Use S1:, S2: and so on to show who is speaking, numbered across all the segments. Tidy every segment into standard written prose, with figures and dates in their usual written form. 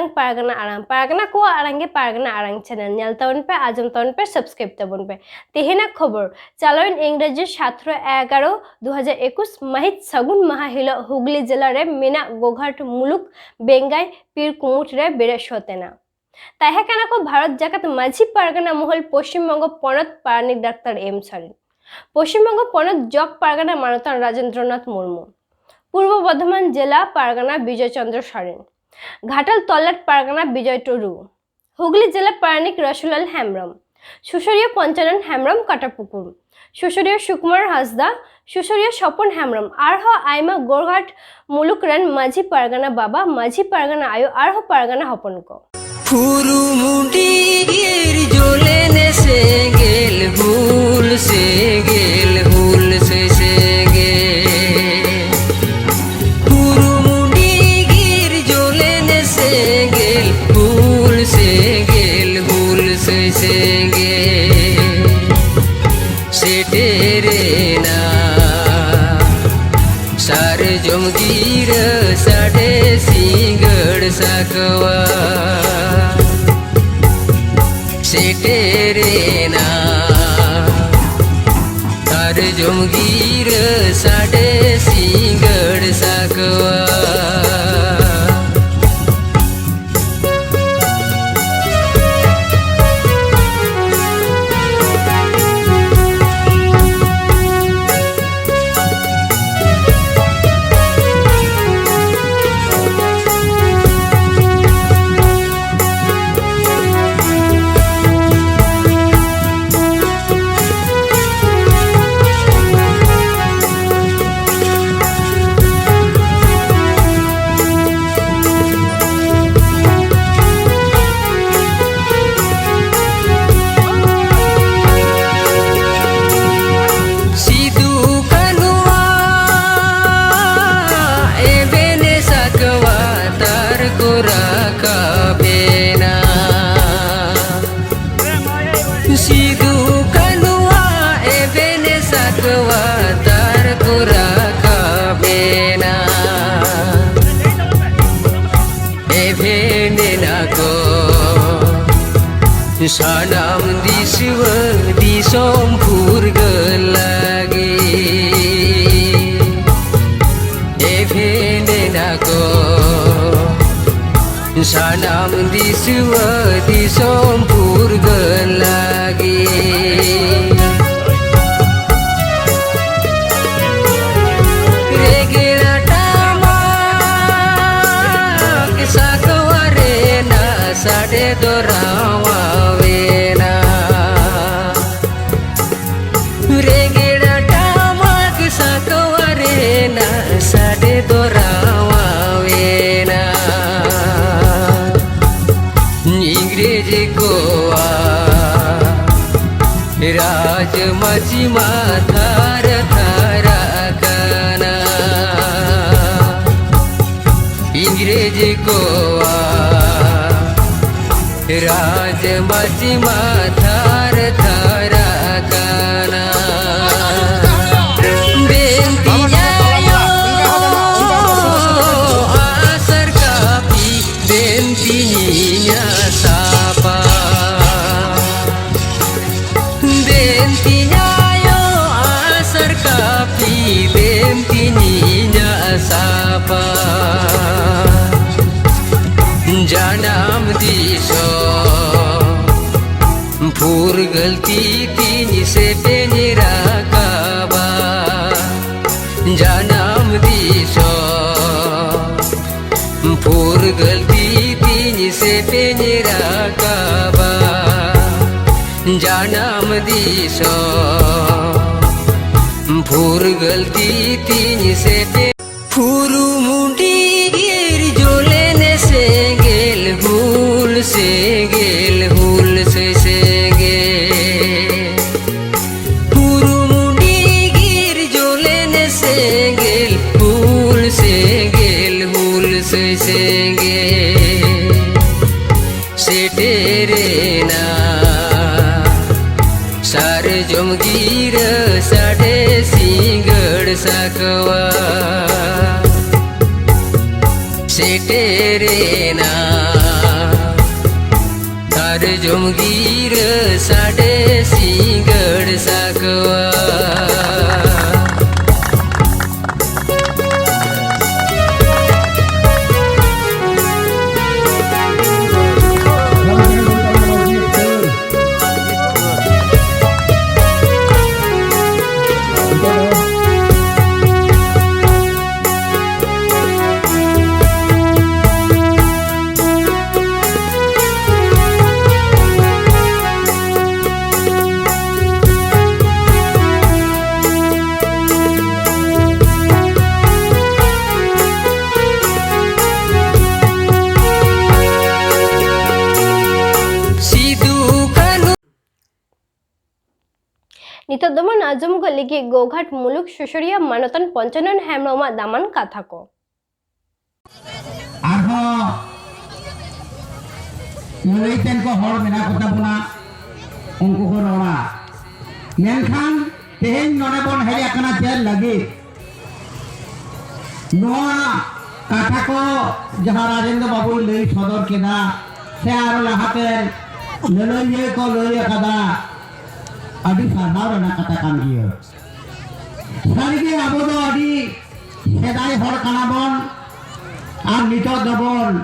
S1: arang pargana ko arange pargana arang channel nyal taun pe ajam taun pe subscribe tabun pe tehena khobor chaloin ইংরেজি 17/11/2021 mahit sagun maha hilo Hooghly জেলারে Mina Goghat মুলুক বেঙ্গাই পীর কুমুট রে বেরেশ হতে না তাই কেন কো ভারত জাকাত মাঝি পারগানা মহল পশ্চিমবঙ্গ পনত পারানি ডাক্তার এম সরেন Paschimbanga Panat jug Pargana মানতান Rajendranath Murmu পূর্ব বর্ধমান জেলা পারগানা বিজয়চন্দ্র সরেন ঘাটাল তল্লাট পারগানা বিজয় টুডু হুগলি জেলা পারানিক রসুলাল হেমব্রম সুশরীয় পঞ্চানন হেমব্রম কাটাপুকুর সুশরীয় সুকুমার হাসদা সুশরীয় স্বপন হেমব্রম আরহ আইমা গোরঘাট মুলুকরান মাঝি পারগানা বাবা মাঝি পারগানা আয়ো আরহ পারগানা হপনক
S2: ফুরুমুটির জোলেনে সে গেল ভুল সে গেল ভুল সে গেল ফুরুমুটির জোলেনে সে গেল ভুল সে গেল ভুল সে গেল সেটেরে না সার জমগীর সাডে সিংগড় সাকवा सेटेरे ना तार जमगीर साडे सिंगड़ साकवा Sidu kanua ebene sakwa tar kuraka bena ebene nako sanam diswa disom purgalagi ebene nako sanam diswa disom purgalagi regera tama kisakwa rena sade dorawa vena regera tama kisakwa rena sade dorawa vena इंग्रेजी Goa राज मची माथार थारा काना इंग्रेजी गोवा राज मची माथार थारा काना जानम दिसो फूर गलती तीन से पेनिरा काबा जानम दिसो फूर गलती तीन से पेनिरा काबा जानम दिसो फूर गलती तीन से फूरू मुंडी भूल से गेल भूल से गेल पुरुमुंडी गिर जोलेने से गेल भूल से गेल भूल से गेल सेटेरे ना सार जमगीर साडे सिंगड़ साकवा सेटेरे ना आर जमगीर साडे सिंगड़ साकवा
S1: नितो दमन आजम को लिखी गोघाट मुलुक सुसुरिया मानतन पंचानन हेमरमा दामान कथा को
S3: लैतेन को हर मेना कथा बना उनको को रोना मेनखान तेहेन नोने बन हेया कना तेल लगी नोआ कथा को जहां राजेंद्र बाबू लई सदर केदा से आरो लहाते ललइये को लइया कदा अभी सारनाव रना कथा कान गियो सारिगे आबो दो अभी सेदाय हर काना बन आर नितो दबन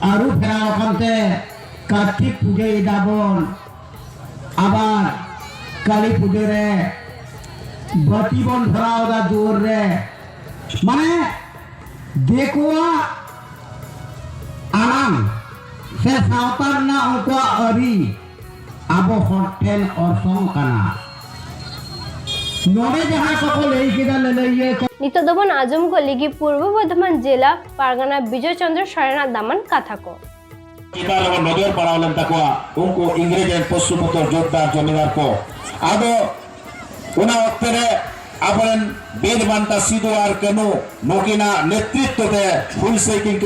S3: आरु फेरा ओखानते कार्तिक पूजा इदाबन आबार काली पूजा रे बती बन धराओ दा दूर रे माने देखुआ आनाम से सावतार ना उनको अरी आबो होटेल और सोंग काना नोडे जहां को लेई केदा ललइये
S1: नितो दमन आजम को लिखी पूर्व बर्धमान जिला पारगना विजय चंद्र सरेना दामान कथा को
S4: kita lawan nodor parawalan takwa unku Inggris dan Posuputor Jodha jaminar ko ado una waktere abaran bedbanta siduar kenu nokina netritto te full cycling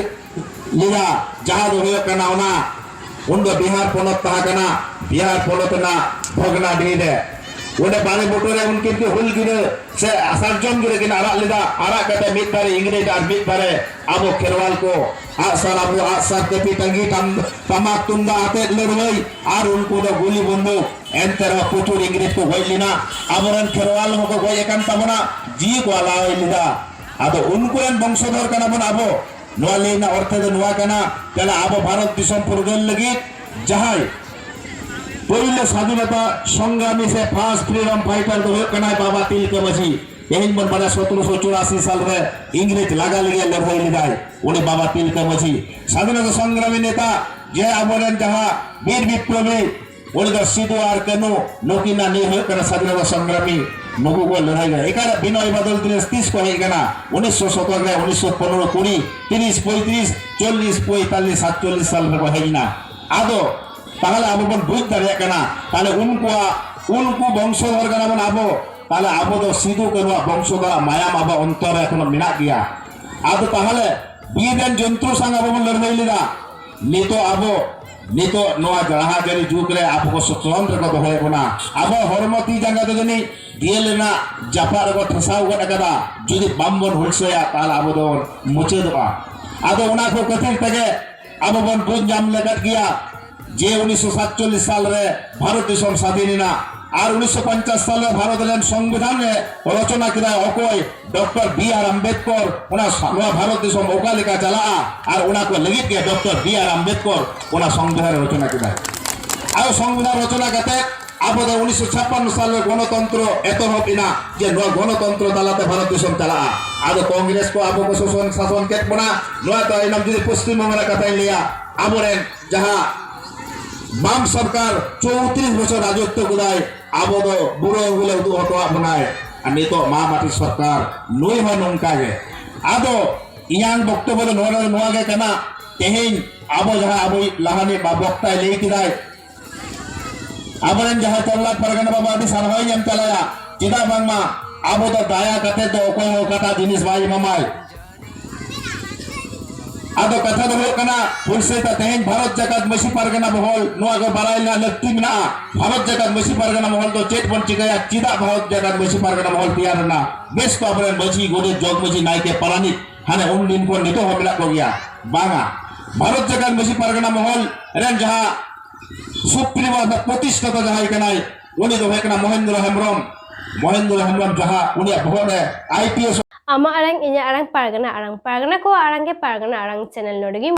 S4: liga jahad hoyo kana una undo Bihar ponot taha kana Bihar ponotna bhogna dide उन्हें बारे मोटरे उनके के हुल गिरे से असरजम गिरे किन आरा लिदा आरा कते मिट बारे इंग्रेज आर मिट बारे आबो खेरवाल को आसर देपी टंगी तमाक तुंदा आते लड़वई आर उनको दो गोली बंदूक एंतर पुतुर इंग्रेज को गोइलिना आबरन खेरवाल को गोय एकान तमना जी को आलाय लिदा आदो उनको एन वंशधर कना बन आबो नोआ लेना अर्थे दो नोआ कना तला आबो भारत दिसम पुरगल लगी जहाय पहले स्वाधीनता संग्रामी से फास्ट फ्रीडम फाइटर तो कना बाबा तिलका माझी यही मन बड़ा 1784 साल में इंग्रेज लगा लगे लड़ाई लिदाई उन्हें बाबा तिलका माझी स्वाधीनता संग्रामी नेता जय अमरन जहां वीर विप्लवी उनका सिद्धू आर कनु नोकिना नहीं हो कना स्वाधीनता संग्रामी नगु को लड़ाई गए एकार बिनय बदल 30 को है कना 1917 1915 20 30 35 40 45 47 साल में है ना आदो ताहले आबो बन बुझ दाड़े कना ताहले उनको वंशधर कना बन आबो ताहले आबो दो सिद्धू कनुआ वंशधर मायाम आबो अंतर एखोनो मेना गया आदो ताहले बीरन जंतु संग आबो बन लड़ाई लिदा नितो आबो नितो नोआ जहां जरी जुग रे आबो को स्वतंत्र को दोहे बना आबो हरमती जंगा तो जनी दिएलेना जापार को ठसाव गड कदा जुदी बामबन हुलसया ताहले आबो दो मुचे दोआ आदो उना को कथि तगे आबो बन बुझ जाम लगत गया जे 1947 साल रे भारत देशम स्वाधीनना और 1950 साल रे भारत देश संविधान रे रचना किदा अकोय डॉक्टर बी.आर. अम्बेडकर उना भारत देशम ओकालिका चला और उना को लगित के डॉक्टर बी.आर. अम्बेडकर उना संविधान रचना किदा और संविधान रचना करते अब 1956 साल रे गणतंत्र एतहबिना जे नो गणतंत्र तालाते भारत देशम चला आदो कांग्रेस को आबो को शासन के बना नो तो इनाम जदि पश्चिम बंगाल कथा लिया आबोरे जहां बाम सरकार 34 बछर राजत्व गुदाय आबो दो बुरो गुले दु हटवा बनाए अनि तो माटी सरकार नोय हो नंका गे आदो इयान बक्तव्य दो नोरा नोआ गे कना तेहेन आबो जहां आबो लाहानी बाबक्ता ले किदाय आबरन जहां तल्ला परगना बाबा आदि सरहाय जम चलाया चिदा बांगमा आबो दो दाया कते तो ओको हो कथा जिनिस भाई ममाय आदो कथा दो कना पुरसे तेहेन भारत जगत मसी परगना महल नोआ गो बारायना लक्ति मिना भारत जगत मसी परगना महल तो चेत बन चिगया चिदा भारत जगत मसी परगना महल तैयारना बेस को आबरन मसी गोदे जोग मसी नायके परानी हाने उन दिन को नितो हमला को गया बांगा भारत जगत मसी परगना महल रेन जहां सुप्रीम प्रतिष्ठित जहां कनाय उनी दो हेकना महेंद्र हेम्ब्रम जहां उनी भोने IPS
S1: Ama arang inya arang pargana ko arang ke pargana arang channel nodegi